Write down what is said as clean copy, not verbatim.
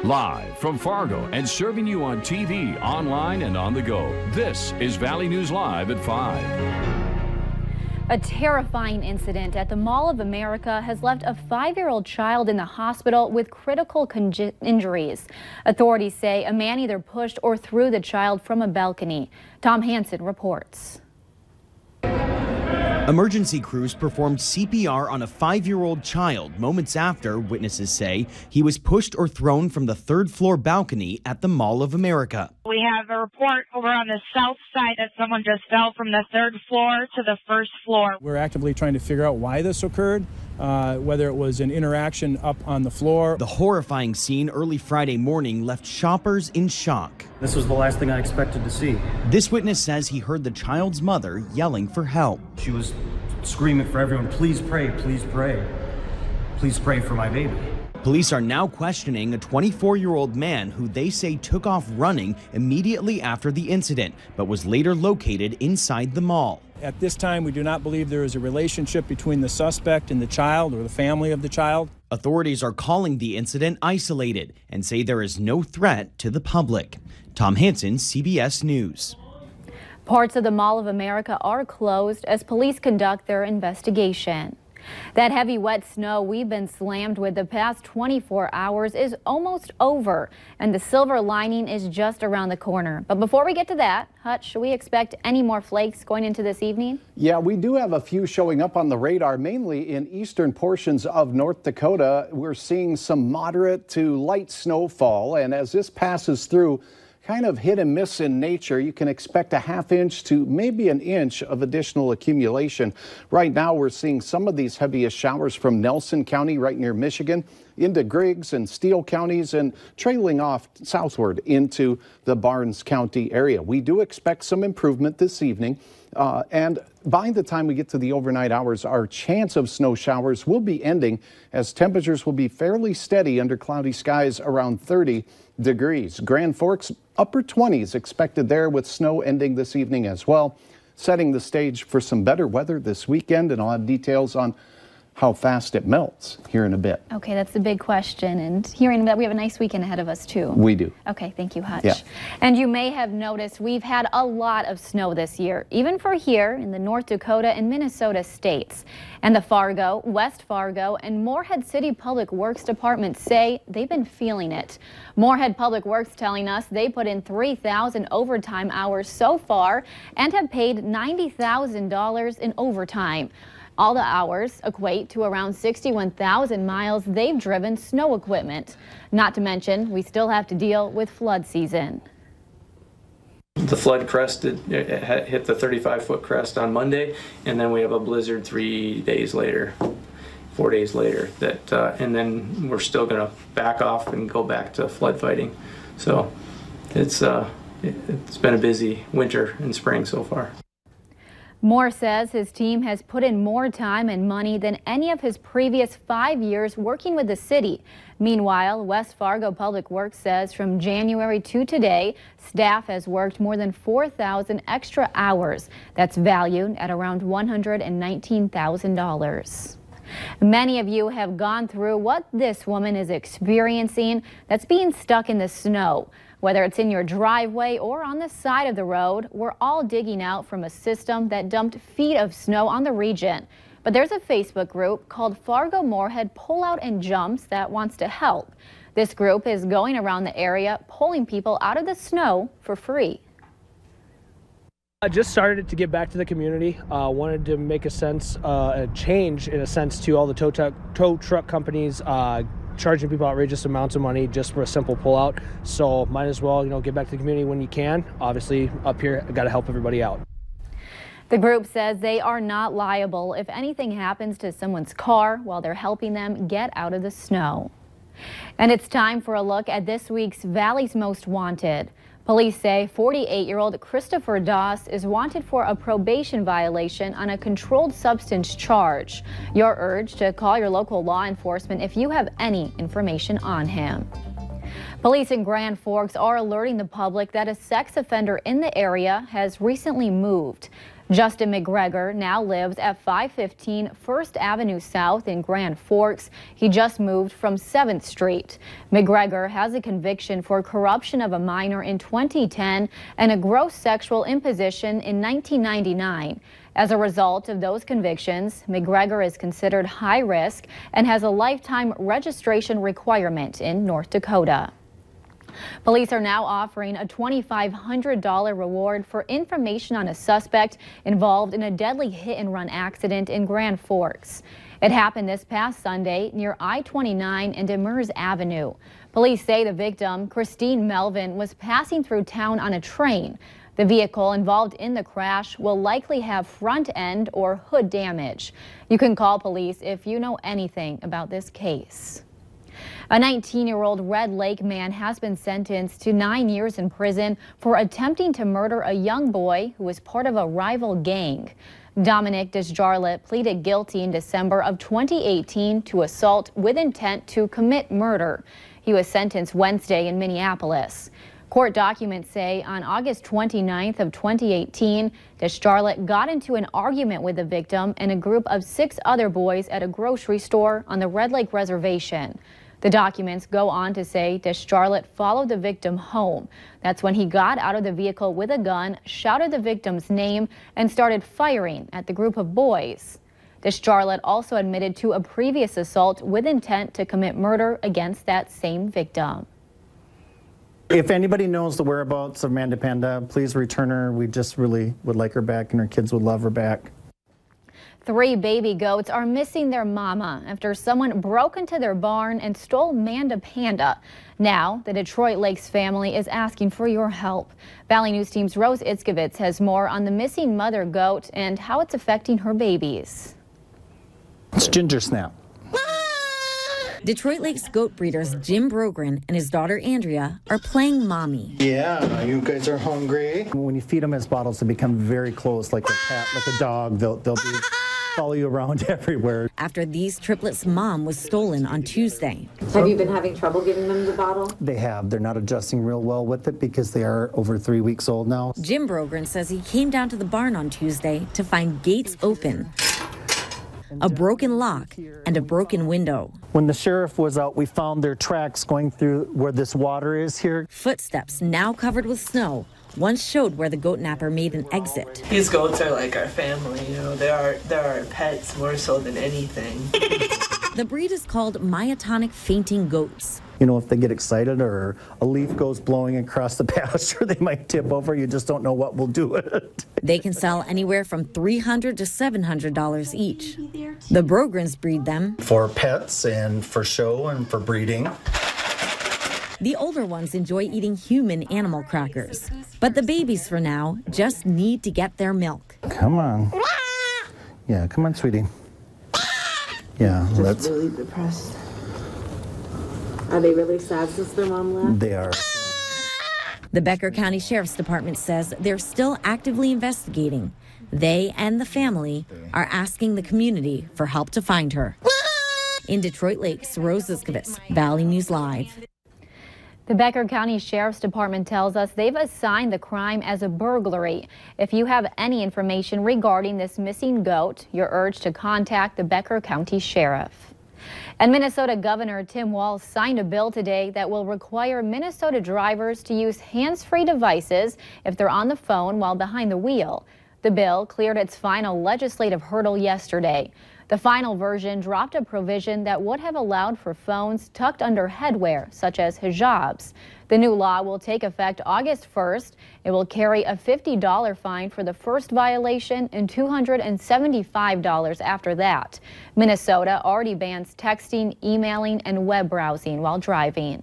Live from Fargo and serving you on TV, online, and on the go. This is Valley News Live at 5. A terrifying incident at the Mall of America has left a 5-year-old child in the hospital with critical injuries. Authorities say a man either pushed or threw the child from a balcony. Tom Hansen reports. Emergency crews performed CPR on a 5-year-old child moments after, witnesses say, he was pushed or thrown from the 3rd floor balcony at the Mall of America. We have a report over on the south side that someone just fell from the 3rd floor to the 1st floor. We're actively trying to figure out why this occurred, whether it was an interaction up on the floor. The horrifying scene early Friday morning left shoppers in shock. This was the last thing I expected to see. This witness says he heard the child's mother yelling for help. She was screaming for everyone, please pray, please pray. Please pray for my baby. Police are now questioning a 24-year-old man who they say took off running immediately after the incident, but was later located inside the mall. At this time, we do not believe there is a relationship between the suspect and the child or the family of the child. Authorities are calling the incident isolated and say there is no threat to the public. Tom Hansen, CBS News. Parts of the Mall of America are closed as police conduct their investigation. That heavy wet snow we've been slammed with the past 24 hours is almost over, and the silver lining is just around the corner. But before we get to that, Hutch, should we expect any more flakes going into this evening? Yeah, we do have a few showing up on the radar, mainly in eastern portions of North Dakota. We're seeing some moderate to light snowfall, and as this passes through, kind of hit and miss in nature, you can expect a ½ inch to maybe an inch of additional accumulation. Right now, we're seeing some of these heaviest showers from Nelson County right near Michigan into Griggs and Steele counties and trailing off southward into the Barnes County area. We do expect some improvement this evening. And by the time we get to the overnight hours, our chance of snow showers will be ending as temperatures will be fairly steady under cloudy skies around 30 degrees. Grand Forks, upper 20s expected there with snow ending this evening as well, setting the stage for some better weather this weekend. And I'll have details on how fast it melts here in a bit. Okay, that's the big question, and hearing that we have a nice weekend ahead of us too. We do. Okay, thank you, Hutch. Yeah. And you may have noticed we've had a lot of snow this year, even for here in the North Dakota and Minnesota states. And the Fargo, West Fargo, and Moorhead City Public Works departments say they've been feeling it. Moorhead Public Works telling us they put in 3,000 overtime hours so far and have paid $90,000 in overtime. All the hours equate to around 61,000 miles they've driven snow equipment. Not to mention, we still have to deal with flood season. The flood crest hit the 35-foot crest on Monday, and then we have a blizzard 4 days later, and then we're still going to back off and go back to flood fighting. So it's been a busy winter and spring so far. Moore says his team has put in more time and money than any of his previous 5 years working with the city. Meanwhile, West Fargo Public Works says from January to today, staff has worked more than 4,000 extra hours. That's valued at around $119,000. Many of you have gone through what this woman is experiencing, that's being stuck in the snow. Whether it's in your driveway or on the side of the road, we're all digging out from a system that dumped feet of snow on the region. But there's a Facebook group called Fargo Moorhead Pullout and Jumps that wants to help. This group is going around the area pulling people out of the snow for free. I just started to get back to the community. Wanted to make a change in a sense to all the tow truck companies charging people outrageous amounts of money just for a simple pullout. So might as well, get back to the community when you can. Obviously, up here, I got to help everybody out. The group says they are not liable if anything happens to someone's car while they're helping them get out of the snow. And it's time for a look at this week's Valley's Most Wanted. Police say 48-year-old Christopher Doss is wanted for a probation violation on a controlled substance charge. You're urged to call your local law enforcement if you have any information on him. Police in Grand Forks are alerting the public that a sex offender in the area has recently moved. Justin McGregor now lives at 515 First Avenue South in Grand Forks. He just moved from 7th Street. McGregor has a conviction for corruption of a minor in 2010 and a gross sexual imposition in 1999. As a result of those convictions, McGregor is considered high risk and has a lifetime registration requirement in North Dakota. Police are now offering a $2,500 reward for information on a suspect involved in a deadly hit-and-run accident in Grand Forks. It happened this past Sunday near I-29 and Demers Avenue. Police say the victim, Christine Melvin, was passing through town on a train. The vehicle involved in the crash will likely have front end or hood damage. You can call police if you know anything about this case. A 19-year-old Red Lake man has been sentenced to 9 years in prison for attempting to murder a young boy who was part of a rival gang. Dominic Desjarlais pleaded guilty in December of 2018 to assault with intent to commit murder. He was sentenced Wednesday in Minneapolis. Court documents say on August 29th of 2018, Desjarlais got into an argument with the victim and a group of 6 other boys at a grocery store on the Red Lake Reservation. The documents go on to say Desjarlais followed the victim home. That's when he got out of the vehicle with a gun, shouted the victim's name, and started firing at the group of boys. Desjarlais also admitted to a previous assault with intent to commit murder against that same victim. If anybody knows the whereabouts of Amanda Panda, please return her. We just really would like her back, and her kids would love her back. 3 baby goats are missing their mama after someone broke into their barn and stole Amanda Panda. Now, the Detroit Lakes family is asking for your help. Valley News Team's Rose Itzkovitz has more on the missing mother goat and how it's affecting her babies. It's Ginger Snap. Detroit Lakes goat breeders Jim Brogren and his daughter Andrea are playing mommy. Yeah, you guys are hungry. When you feed them as bottles, they become very close, like a cat, like a dog. They'll follow you around everywhere. After these triplets' mom was stolen on Tuesday. Have you been having trouble giving them the bottle? They have. They're not adjusting real well with it because they are over 3 weeks old now. Jim Brogren says he came down to the barn on Tuesday to find gates open, a broken lock, and a broken window. When the sheriff was out, we found their tracks going through where this water is here. Footsteps now covered with snow once showed where the goat napper made an exit. These goats are like our family, you know. They're our pets more so than anything. The breed is called myotonic fainting goats. You know, if they get excited or a leaf goes blowing across the pasture, they might tip over. You just don't know what will do it. They can sell anywhere from $300 to $700 each. The Brogrens breed them for pets and for show and for breeding. The older ones enjoy eating human animal crackers, but the babies for now just need to get their milk. Come on. Yeah, come on, sweetie. Yeah, just really depressed. Are they really sad since their mom left? They are. The Becker County Sheriff's Department says they're still actively investigating. They and the family are asking the community for help to find her. In Detroit Lakes, Rose Itzkovitz, Valley News Live. The Becker County Sheriff's Department tells us they've assigned the crime as a burglary. If you have any information regarding this missing goat, you're urged to contact the Becker County Sheriff. And Minnesota Governor Tim Walz signed a bill today that will require Minnesota drivers to use hands-free devices if they're on the phone while behind the wheel. The bill cleared its final legislative hurdle yesterday. The final version dropped a provision that would have allowed for phones tucked under headwear, such as hijabs. The new law will take effect August 1st. It will carry a $50 fine for the first violation and $275 after that. Minnesota already bans texting, emailing, and web browsing while driving.